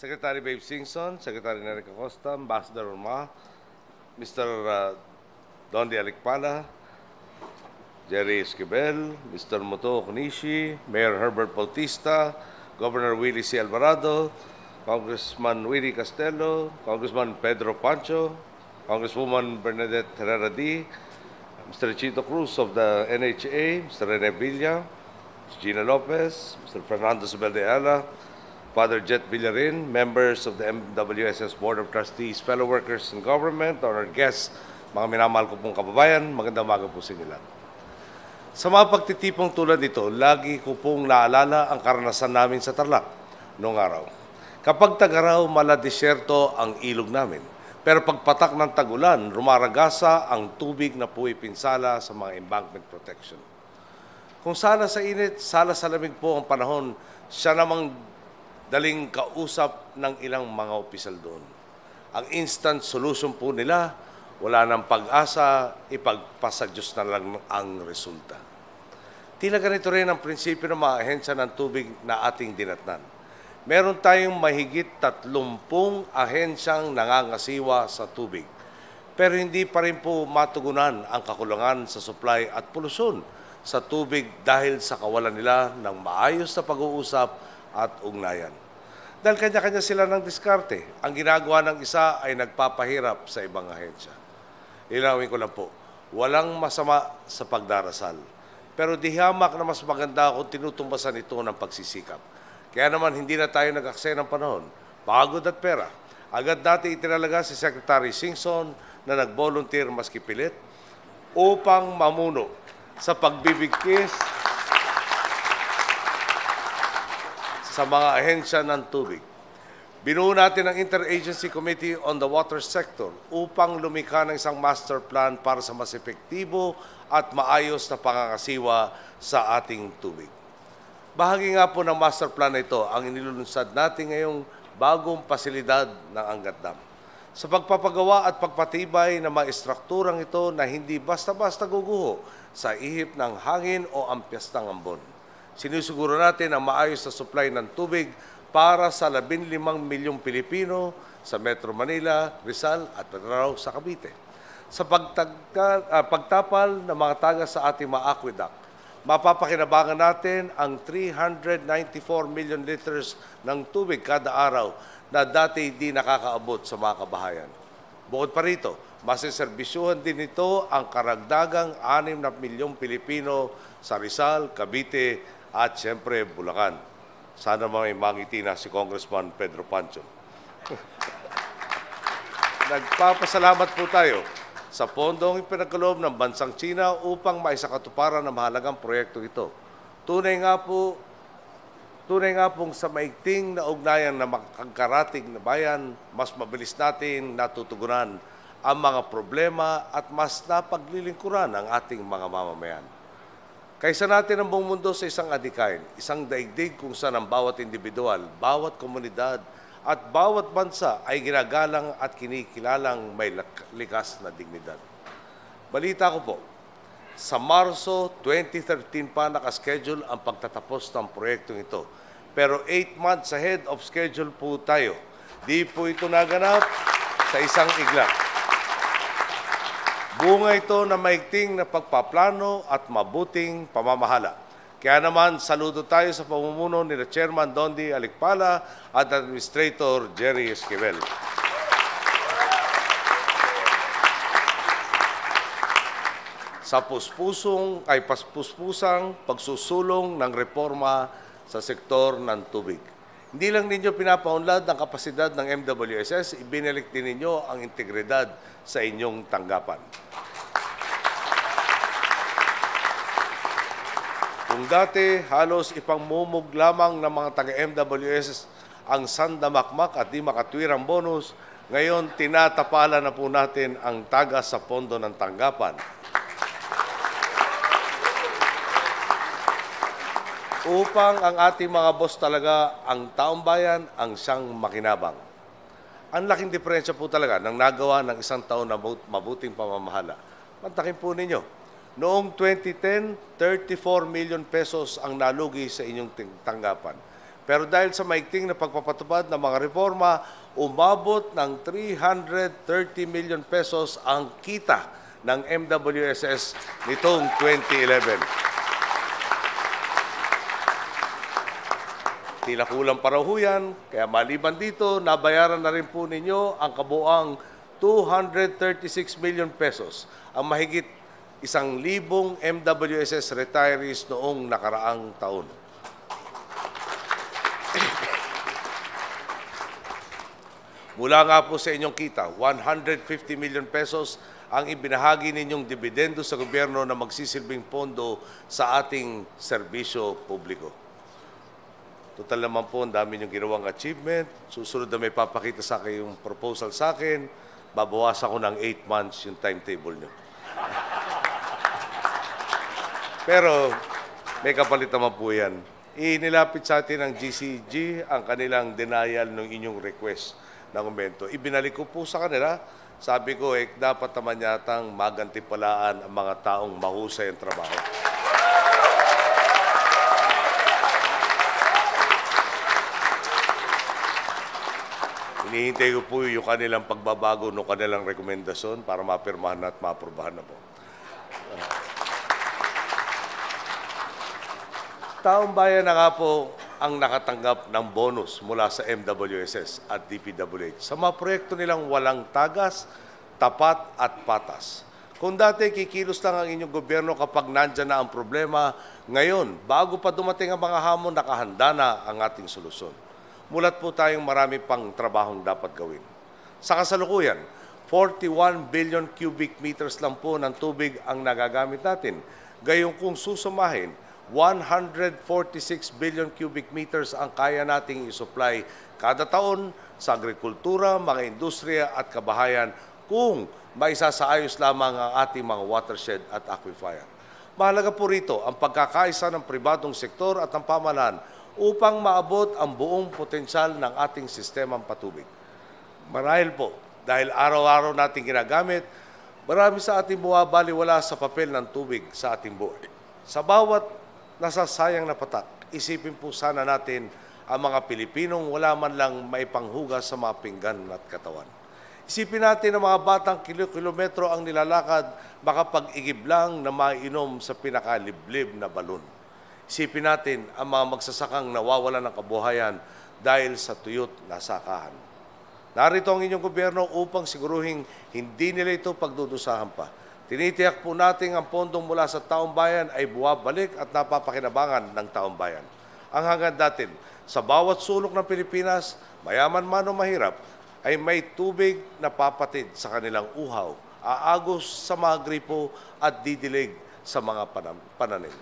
Secretary Babe Singson, Secretary Nery Acosta, Ambassador Ma, Mr. Dondi Alikpala, Jerry Esquivel, Mr. Moto Konishi, Mayor Herbert Bautista, Governor Willie C. Alvarado, Congressman Willie Castello, Congressman Pedro Pancho, Congresswoman Bernadette Herrera D., Mr. Chito Cruz of the NHA, Mr. Rene Villa, Ms. Gina Lopez, Mr. Fernando Sabel de Ayala, Father Jet Villarin, members of the MWSS Board of Trustees, fellow workers in government, honored guests, mga minamahal ko pong kababayan, magandang umaga po sa inyo lahat. Sa mga pagtitipong tulad nito, lagi ko pong naalala ang karanasan namin sa Tarlac noong araw. Kapag tag-araw, maladesyerto ang ilog namin. Pero pagpatak ng tagulan, rumaragasa ang tubig na puwipinsala sa mga embankment protection. Kung sala sa init, sala sa lamig po ang panahon, siya namang daling kausap ng ilang mga opisyal doon. Ang instant solution po nila, wala nang pag-asa, ipagpasa Diyos na lang ang resulta. Tila ganito rin ang prinsipyo ng mga ahensya ng tubig na ating dinatnan. Meron tayong mahigit 30 ahensyang nangangasiwa sa tubig. Pero hindi pa rin po matugunan ang kakulangan sa supply at polusyon sa tubig dahil sa kawalan nila ng maayos na pag-uusap at ugnayan. Dahil kanya-kanya sila ng diskarte. Ang ginagawa ng isa ay nagpapahirap sa ibang ahensya. Linawin ko lang po, walang masama sa pagdarasal. Pero di hamak na mas maganda kung tinutumbasan ito ng pagsisikap. Kaya naman hindi na tayo nag-aksaya ng panahon, pagod at pera. Agad natin itinalaga si Secretary Singson na nag-volunteer maski pilit upang mamuno sa pagbibigkis sa mga ahensya ng tubig. Binuo natin ang Interagency Committee on the Water Sector upang lumikha ng isang master plan para sa mas epektibo at maayos na pangangasiwa sa ating tubig. Bahagi nga po ng master plan na ito ang inilulunsad natin ngayong bagong pasilidad ng Angat Dam. Sa pagpapagawa at pagpatibay ng mga estrukturang ito na hindi basta-basta guguho sa ihip ng hangin o ampias ng ambon. Sinusiguro natin ang maayos na supply ng tubig para sa 15 milyong Pilipino sa Metro Manila, Rizal at Mindanao sa Cavite. Sa pagtapal ng mga taga sa ating mga aqueduct, mapapakinabangan natin ang 394 million liters ng tubig kada araw na dati di nakakaabot sa mga kabahayan. Bukod pa rito, masiserbisyuhan din ito ang karagdagang 6 na milyong Pilipino sa Rizal, Cavite at siyempre Bulacan. Sana may mangiti na si Congressman Pedro Pancho. Nagpapasalamat po tayo sa pondong ipinagkaloob ng bansang China upang maisakatuparan ang mahalagang proyekto ito. Tunay nga pong sa maigting na ugnayan na makakarating na bayan, mas mabilis natin natutugunan ang mga problema at mas napaglilingkuran ang ating mga mamamayan. Kaysa natin ang buong mundo sa isang adikain, isang daigdig kung saan ang bawat individual, bawat komunidad, at bawat bansa ay ginagalang at kinikilalang may likas na dignidad. Balita ko po, sa Marso 2013 pa nakaschedule ang pagtatapos ng proyektong ito. Pero 8 months ahead of schedule po tayo. Di po ito naganap sa isang iglap. Bunga ito na maigting na pagpaplano at mabuting pamamahala. Kaya naman, saludo tayo sa pamumuno ni Chairman Dondi Alikpala at Administrator Jerry Esquivel. Sa puspusang pagsusulong ng reforma sa sektor ng tubig. Hindi lang ninyo pinapaunlad ang kapasidad ng MWSS, ibinalik din ninyo ang integridad sa inyong tanggapan. Kung dati, halos ipangmumug lamang ng mga taga-MWS ang sandamakmak at di makatwirang bonus, ngayon tinatapala na po natin ang taga sa pondo ng tanggapan. Upang ang ating mga boss talaga, ang taong bayan, ang siyang makinabang. Ang laking diferensya po talaga ng nagawa ng isang taon na mabuting pamamahala. Mantakin po ninyo. Noong 2010, 34 million pesos ang nalugi sa inyong tanggapan. Pero dahil sa maigting na pagpapatupad ng mga reforma, umabot ng 330 million pesos ang kita ng MWSS nitong 2011. Tila kulang pa raw ho yan, kaya maliban dito, nabayaran na rin po ninyo ang kabuang 236 million pesos, ang mahigit 1,000 MWSS retirees noong nakaraang taon. Mula nga po sa inyong kita, 150 million pesos ang ibinahagi ninyong dividendo sa gobyerno na magsisilbing pondo sa ating serbisyo publiko. Total naman po, ang dami niyong ginawang achievement. Susunod na may papakita sa akin yung proposal sa akin, babawasan ko ng 8 months yung timetable niyo. Pero may kapalit naman po yan. Inilapit sa atin ng GCG ang kanilang denial ng inyong request ng aumento. Ibinalik ko po sa kanila. Sabi ko, dapat naman yatang magantipalaan ang mga taong mahusay ang trabaho. Hinihintay ko po yung kanilang pagbabago ng kanilang rekomendasyon para mapirmahan at maaprubahan na po. Taong bayan na nga po ang nakatanggap ng bonus mula sa MWSS at DPWH sa mga proyekto nilang walang tagas, tapat at patas. Kung dati kikilos lang ang inyong gobyerno kapag nandyan na ang problema, ngayon, bago pa dumating ang mga hamon, nakahanda na ang ating solusyon. Mulat po tayong marami pang trabahong dapat gawin. Sa kasalukuyan, 41 billion cubic meters lang po ng tubig ang nagagamit natin. Gayong kung susumahin, 146 billion cubic meters ang kaya nating isupply kada taon sa agrikultura, mga industriya at kabahayan kung maisasaayos lamang ang ating mga watershed at aquifer. Mahalaga po rito ang pagkakaisa ng pribadong sektor at ng pamahalaan upang maabot ang buong potensyal ng ating sistemang patubig. Marahil po, dahil araw-araw natin ginagamit, marami sa ating buwabaliwala sa papel ng tubig sa ating buhay. Sa bawat nasasayang na patak, isipin po sana natin ang mga Pilipinong wala man lang maipanghugas sa mga pinggan at katawan. Isipin natin ang mga batang kilometro ang nilalakad makapag-igib lang na mainom sa pinakaliblib na balon. Isipin natin ang mga magsasakang nawawalan ng kabuhayan dahil sa tuyot na sakahan. Narito ang inyong gobyerno upang siguruhin hindi nila ito pagdudusahan pa. Tinitiyak po natin ang pondong mula sa taong bayan ay buwabalik at napapakinabangan ng taong bayan. Ang hangad natin, sa bawat sulok ng Pilipinas, mayaman man o mahirap, ay may tubig na papatid sa kanilang uhaw, aagos sa mga gripo at didilig sa mga pananim.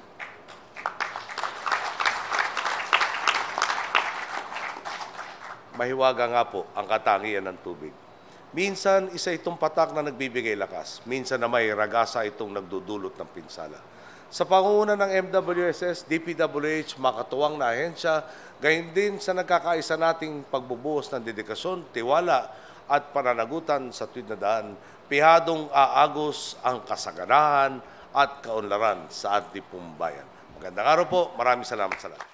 Mahiwaga nga po ang katangian ng tubig. Minsan, isa itong patak na nagbibigay lakas. Minsan na may ragasa itong nagdudulot ng pinsala. Sa pangunguna ng MWSS, DPWH, makatuwang na ahensya, gayon din sa nagkakaisa nating pagbubuhos ng dedikasyon, tiwala at pananagutan sa tuwid na daan, pihadong aagos ang kasaganahan at kaunlaran sa ating bayan. Magandang araw po. Maraming salamat sa lahat.